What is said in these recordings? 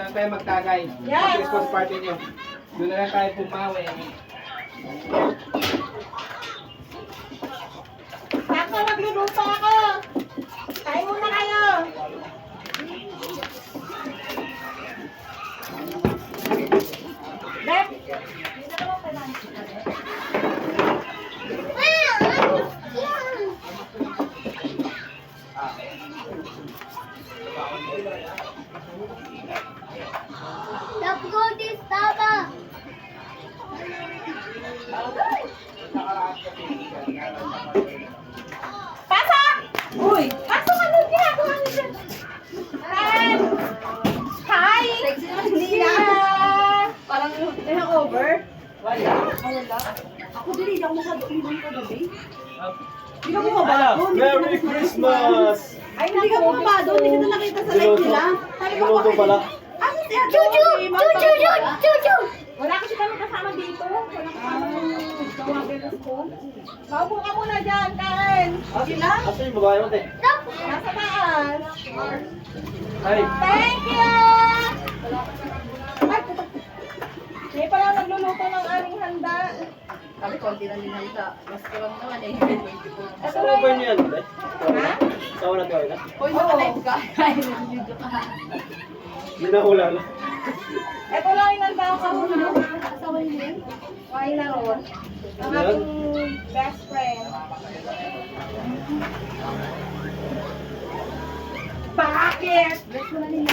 lang tayo magtagay. Yes. Mag-Christmas party nyo. Doon na lang tayo pumawi. Ako, magluluto ako. Kain muna kayo. Lep. Let's go this Baba. Pasok! Uy! Pasok! Anong ginagawa niyo dyan? Ren! Hi! Sila! Parang over. Wala. Wala. Ako din, hindi ako makadulong ko gabi. Hindi ka Ala, bumaba doon. Merry Christmas! Ay, Hindi ka bumaba doon. Hindi ka nakita sa live nila. Sabi ko, Niluto pala. ano siya? Chuchu! Chuchu! Chuchu! wala kasi kami kasama dito. Wala kasama yung kawagan ko. Maupo ka muna dyan, Karen. Okay lang. Asa yung babae mo, te? Nasa taas. Ay, Thank you! Ay, may pala nagluluto ng aming handa. Sabi, konti lang din handa. Mas kurang naman eh. Ito Sa lang over yung... niyo yan, te? Ha? Sa una tayo na? Hoy, naka-live ka. Ay, nag-video ka. Hindi na hula na. Ito lang yung handa ko. Asawa niyo yun? Why na ron? Ang aking best friend. Bakit? Bless mo na nila.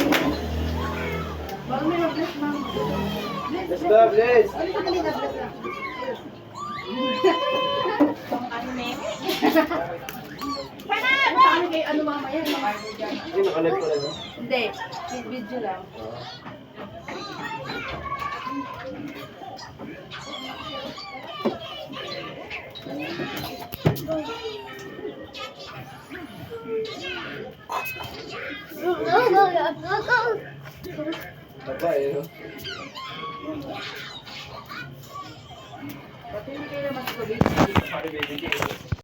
Bago may mag-bless, ma'am. Let's go, bless! Ano sa kanila, bless lang. Ano sa akin kay ano mamaya? Hindi, nakalive ko lang. Hindi, video lang. Go, go, go, go, go. Babae, no? Pati hindi kayo naman sa gabi. Sorry, baby.